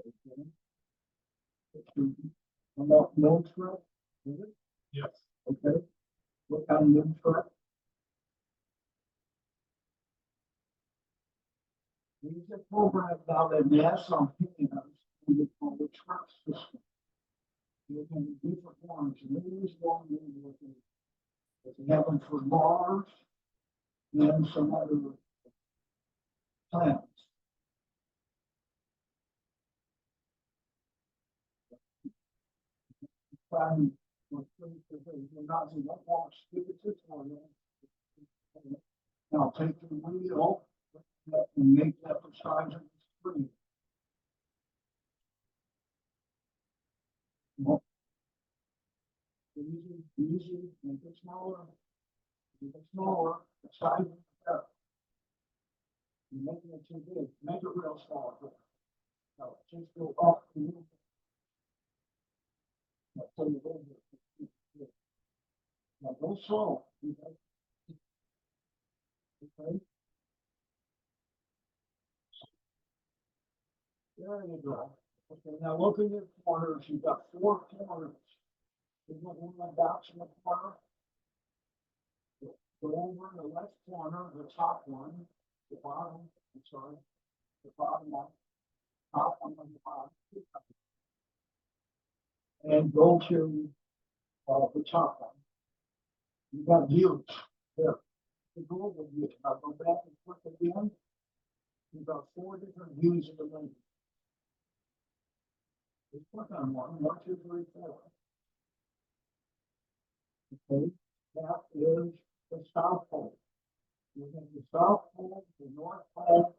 Okay. About milk truck, is it? Yes. Okay. What kind of milk truck? These are programs now that NASA has, we get called the truck system. You can do different ones, and there is one with they have them for Mars and some other planets. Find what things that they're not, they don't want to stick it to for you. Now take the wheel and make that the size of the screen. Well, easy, make it smaller, the size of the cup. You're making it too big, make it real small. No, just go up a little bit. Now, so you go here. Now go slow. Okay. There you go. Okay, now look in your corners. You've got 4 corners. There's one of the dots in the corner. Go over in the left corner, the top one, the bottom, I'm sorry, the bottom one, top one on the bottom. And go to the top one. You got views there. The global view. Now go back and click again. You've got 4 different views of the link. Just click on one, 1, 2, 3, 4. Okay, that is the South Pole. You have the South Pole, the North Pole,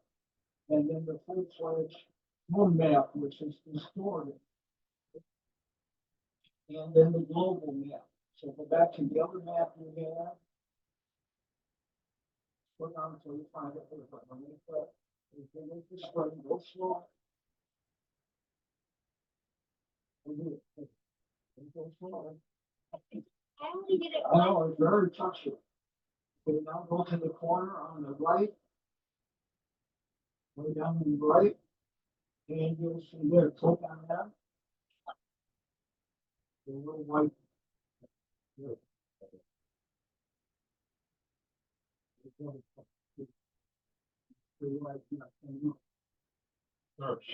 and then the full-fledged moon map, which is distorted. And then the global map. So go back to the other map you have. Put on until you find it. If you make the screen, go slow. Go slow. I only did it I once. know, it's very touchy. Okay, now go to the corner on the right. Go down to the right. And you'll see there, click on that. The little white. There. Search.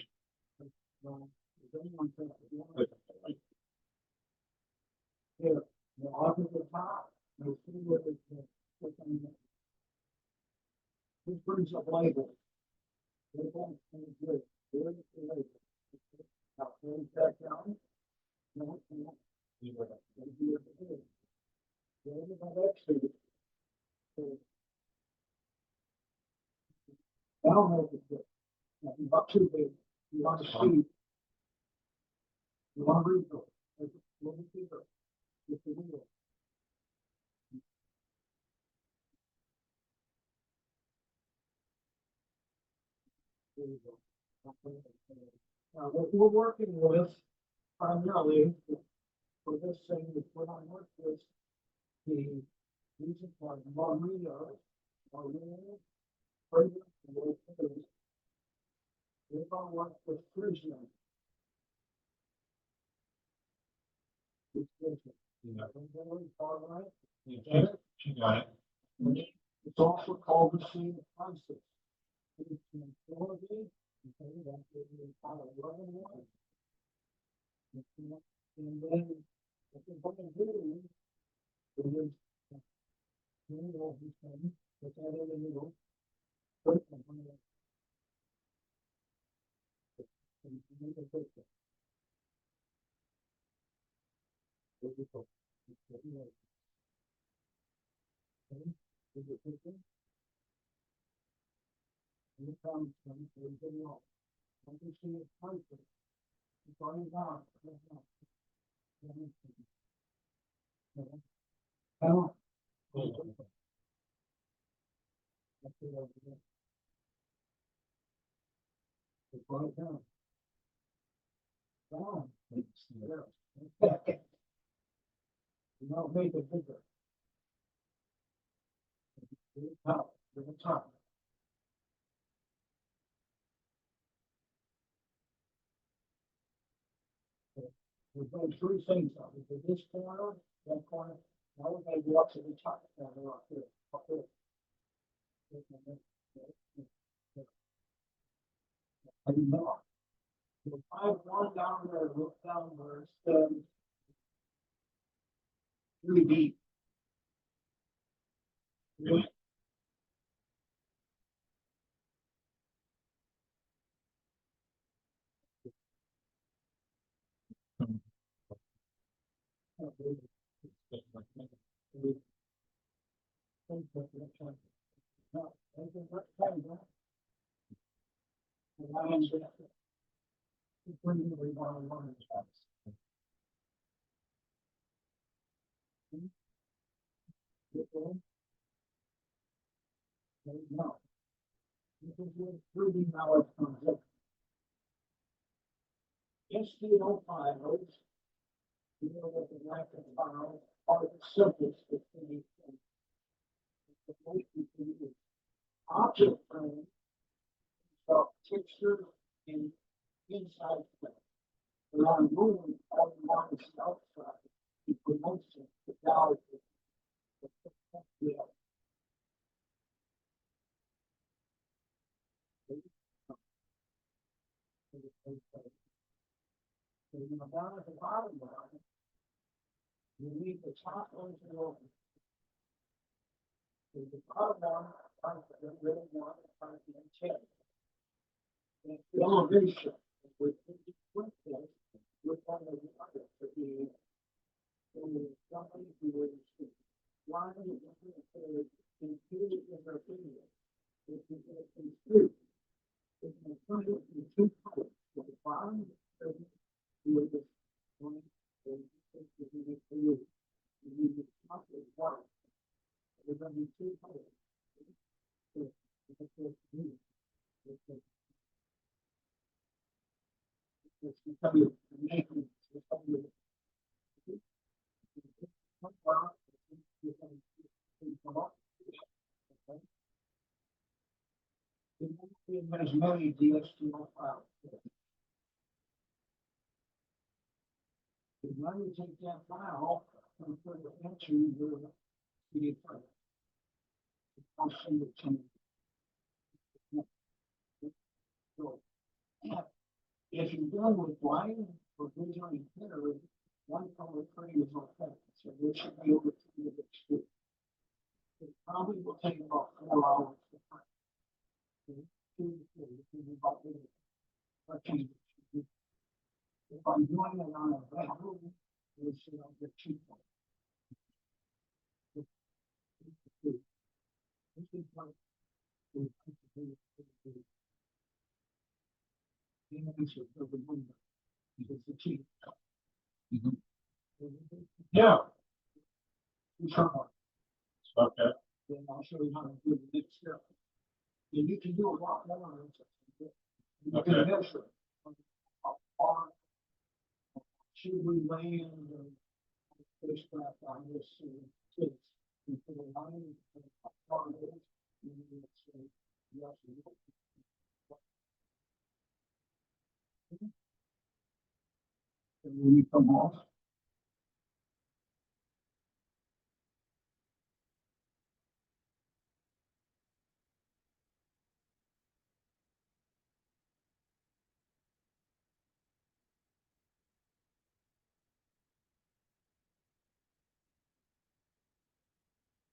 Here, the off at the top, you'll see where it's click on that. This brings up labels. Labels and good. There is the label. Now, close that down. No, no. I don't know if it's good. Now, you're about too big. You want to see. You want to read it. It's a little bigger. It's a wheel. There you go. Now, what we're working with primarily for this thing is what I work with the reason for Marina, pregnant, and those things. We're going to work with Crisium. It's Crisium. Yeah. All right. Yeah, she got it. It's also called the same concept. It's an authority, okay, that's what we call a loving one. And then, what we're going to do is, you know, this thing, put that in the middle. Put it in the middle. And you make a picture. There you go. There you go. Okay, is it picture? And it comes from the video. I can see it perfect. It's already down. Come on. It's right down. Down. You know, make it bigger. To the top, to the top. We've done three things now, we did this corner, that corner, now we're gonna go up to the top corner up here, up here. I do not. The 5-1 down there, look down where it's, 3D. Really? No, anything but kind of. And I am just. Bring the one in the house. No. This is what 3D now it comes up. STL files, you know what the graphic files are the simplest of things. The most you can use. Object frame, so texture and inside frame. But on moving all the lines outside, it promotes it, the value. Yeah. So, you know, down at the bottom line, you need the top one to open. So the bottom one, trying to get rid of one, trying to get 10. And the elevation, with this, with one of the other, to be, somebody who is, why is it, included in their opinion? It's true. It's in front of the two colors, the bottom, with this one, you need to top is white. There's going to be two colors. It's becoming making it's becoming as many DSTL files. When you take that file and put it into your PDF file, I'll send it to you. So, if you're done with line or visual impaired, one color frame is okay. So this should be over to the next week. It probably will take about 4 hours to find. If I'm doing it on a bedroom, it should get cheaper. This is like the answer for the window. It's the cheap. Yeah, Sure. okay. Then I'll show you how to do the next step. And you can do a lot more. You can Okay. measure. Or should we land and spacecraft on this kids? You put a line and a part of it, and you say, yes, and when you come off,